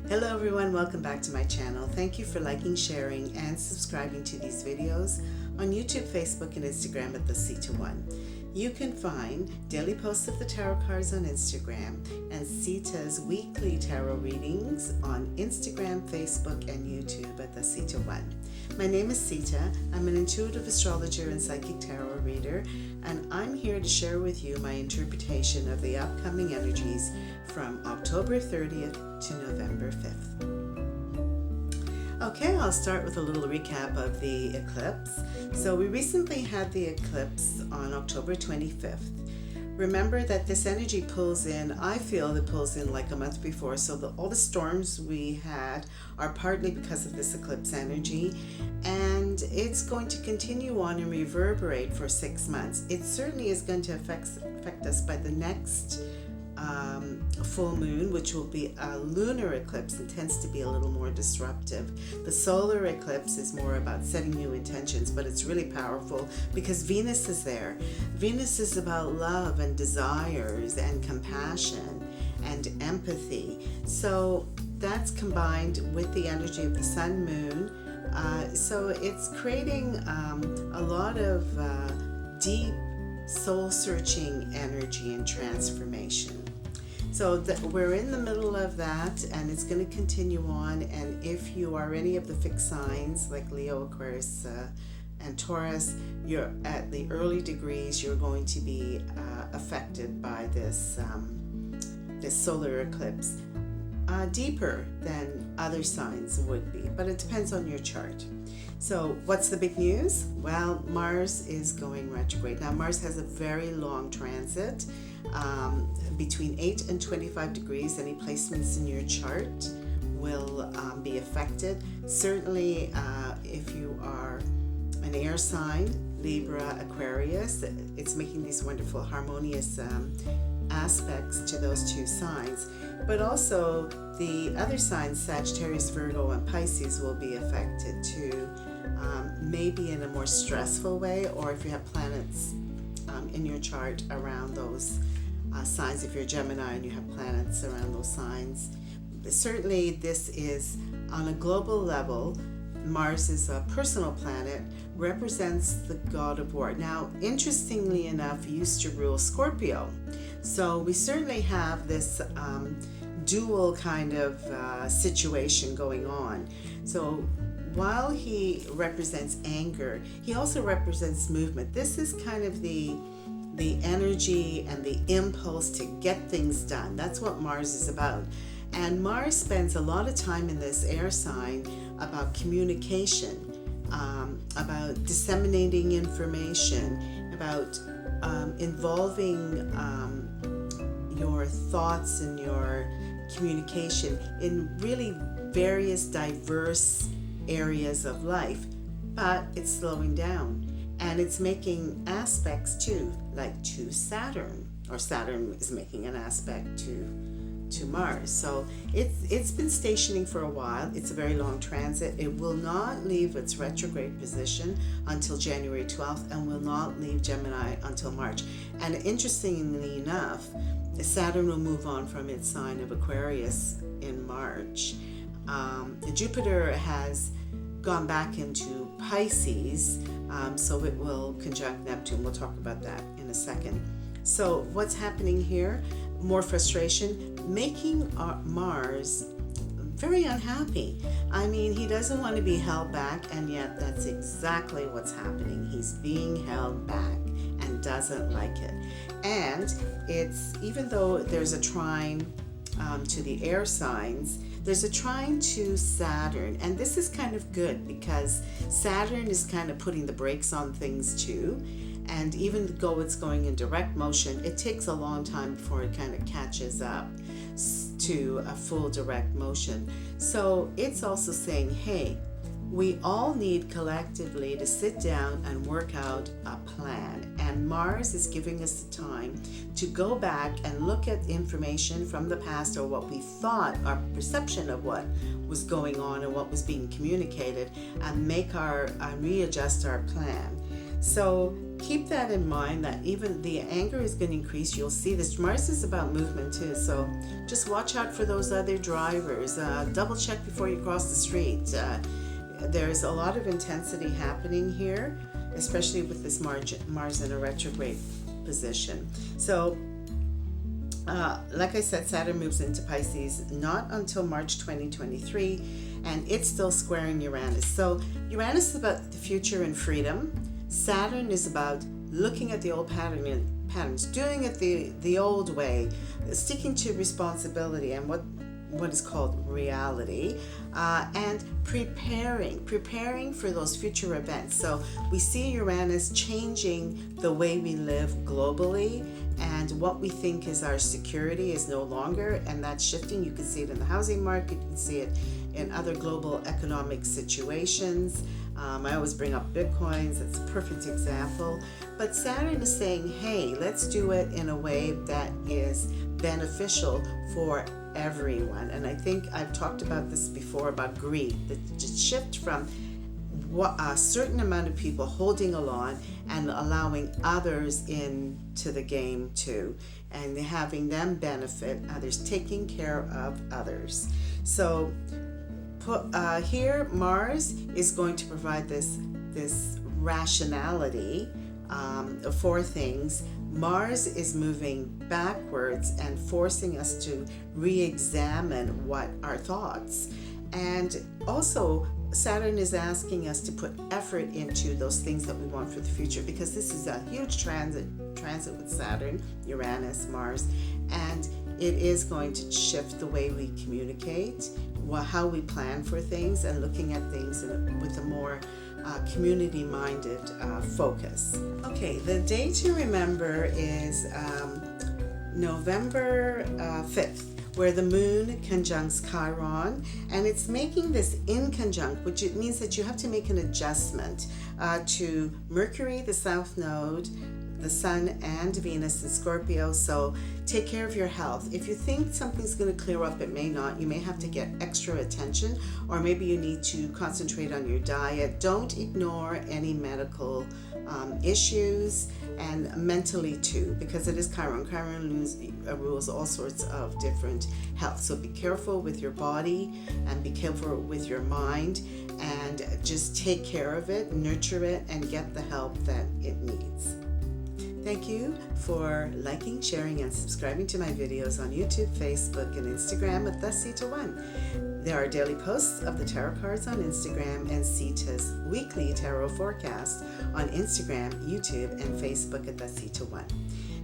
Hello everyone, welcome back to my channel. Thank you for liking, sharing, and subscribing to these videos on YouTube, Facebook, and Instagram at the Sita One. You can find daily posts of the tarot cards on Instagram and Sita's weekly tarot readings on Instagram, Facebook, and YouTube at the Sita One. My name is Sita. I'm an intuitive astrologer and psychic tarot reader, and I'm here to share with you my interpretation of the upcoming energies from October 30th to November 5th. Okay, I'll start with a little recap of the eclipse. So we recently had the eclipse on October 25th. Remember that this energy pulls in, I feel it pulls in like a month before, so all the storms we had are partly because of this eclipse energy, and it's going to continue on and reverberate for 6 months. It certainly is going to affect us by the next full moon, which will be a lunar eclipse and tends to be a little more disruptive. The solar eclipse is more about setting new intentions, but it's really powerful because Venus is there. Venus is about love and desires and compassion and empathy. So that's combined with the energy of the sun, moon. So it's creating a lot of deep soul-searching energy and transformation. So we're in the middle of that, and it's going to continue on. And if you are any of the fixed signs like Leo, Aquarius, and Taurus, you're at the early degrees, you're going to be affected by this solar eclipse deeper than other signs would be, but it depends on your chart. So what's the big news? Well, Mars is going retrograde. Now, Mars has a very long transit, between 8 and 25 degrees. Any placements in your chart will be affected. Certainly, if you are an air sign, Libra, Aquarius, it's making these wonderful harmonious aspects to those two signs. But also the other signs, Sagittarius, Virgo, and Pisces, will be affected too, maybe in a more stressful way, or if you have planets in your chart around those signs, if you're Gemini and you have planets around those signs. Certainly this is on a global level. Mars is a personal planet, represents the god of war. Now, interestingly enough, he used to rule Scorpio. So we certainly have this dual kind of situation going on. So while he represents anger, he also represents movement. This is kind of the energy and the impulse to get things done. That's what Mars is about. And Mars spends a lot of time in this air sign about communication, about disseminating information, about involving your thoughts and your communication in really various diverse areas of life. But it's slowing down, and it's making aspects too, like to Saturn, or Saturn is making an aspect to Mars. So it's been stationing for a while. It's a very long transit. It will not leave its retrograde position until January 12th and will not leave Gemini until March. And interestingly enough, Saturn will move on from its sign of Aquarius in March. Jupiter has gone back into Pisces, so it will conjunct Neptune. We'll talk about that in a second. So what's happening here? More frustration, making Mars very unhappy. I mean, he doesn't want to be held back, and yet that's exactly what's happening. He's being held back and doesn't like it. And it's, even though there's a trine to the air signs, there's a trine to Saturn, and this is kind of good because Saturn is kind of putting the brakes on things too. And even though it's going in direct motion, it takes a long time before it kind of catches up to a full direct motion. So it's also saying, hey, we all need collectively to sit down and work out a plan. And Mars is giving us the time to go back and look at information from the past, or what we thought, our perception of what was going on and what was being communicated, and readjust our plan. So keep that in mind, that even the anger is going to increase. You'll see this. Mars is about movement too, so just watch out for those other drivers. Double check before you cross the street. There's a lot of intensity happening here, especially with this Mars in a retrograde position. So like I said, Saturn moves into Pisces not until March 2023, and it's still squaring Uranus. So Uranus is about the future and freedom. Saturn is about looking at the old patterns, doing it the old way, sticking to responsibility and what is called reality, and preparing for those future events. So we see Uranus changing the way we live globally, and what we think is our security is no longer, and that's shifting. You can see it in the housing market, you can see it in other global economic situations. I always bring up Bitcoins, it's a perfect example. But Saturn is saying, hey, let's do it in a way that is beneficial for everyone. And I think I've talked about this before, about greed, the shift from a certain amount of people holding along and allowing others into the game too, and having them benefit others, taking care of others. So here Mars is going to provide this rationality for things. Mars is moving backwards and forcing us to re-examine what our thoughts. And also Saturn is asking us to put effort into those things that we want for the future, because this is a huge transit with Saturn, Uranus, Mars, and it is going to shift the way we communicate, how we plan for things, and looking at things with a more community-minded focus. Okay, the day to remember is November 5th, where the moon conjuncts Chiron, and it's making this inconjunct, which it means that you have to make an adjustment to Mercury, the South Node, the Sun, and Venus in Scorpio. So take care of your health. If you think something's going to clear up, it may not. You may have to get extra attention, or maybe you need to concentrate on your diet. Don't ignore any medical issues, and mentally too, because it is Chiron. Chiron rules all sorts of different health. So be careful with your body and be careful with your mind, and just take care of it, nurture it, and get the help that it needs. Thank you for liking, sharing, and subscribing to my videos on YouTube, Facebook, and Instagram at the Sita One. There are daily posts of the tarot cards on Instagram, and Sita's weekly tarot forecast on Instagram, YouTube, and Facebook at the Sita One.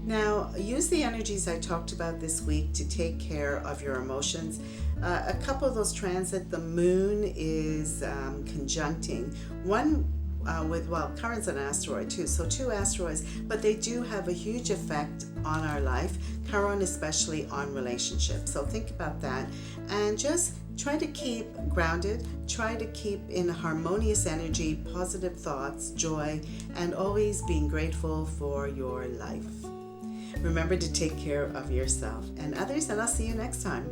Now, use the energies I talked about this week to take care of your emotions. A couple of those transits, the moon is conjuncting one Chiron's an asteroid too, so 2 asteroids, but they do have a huge effect on our life, Chiron especially on relationships. So think about that, and just try to keep grounded, try to keep in harmonious energy, positive thoughts, joy, and always being grateful for your life. Remember to take care of yourself and others, and I'll see you next time.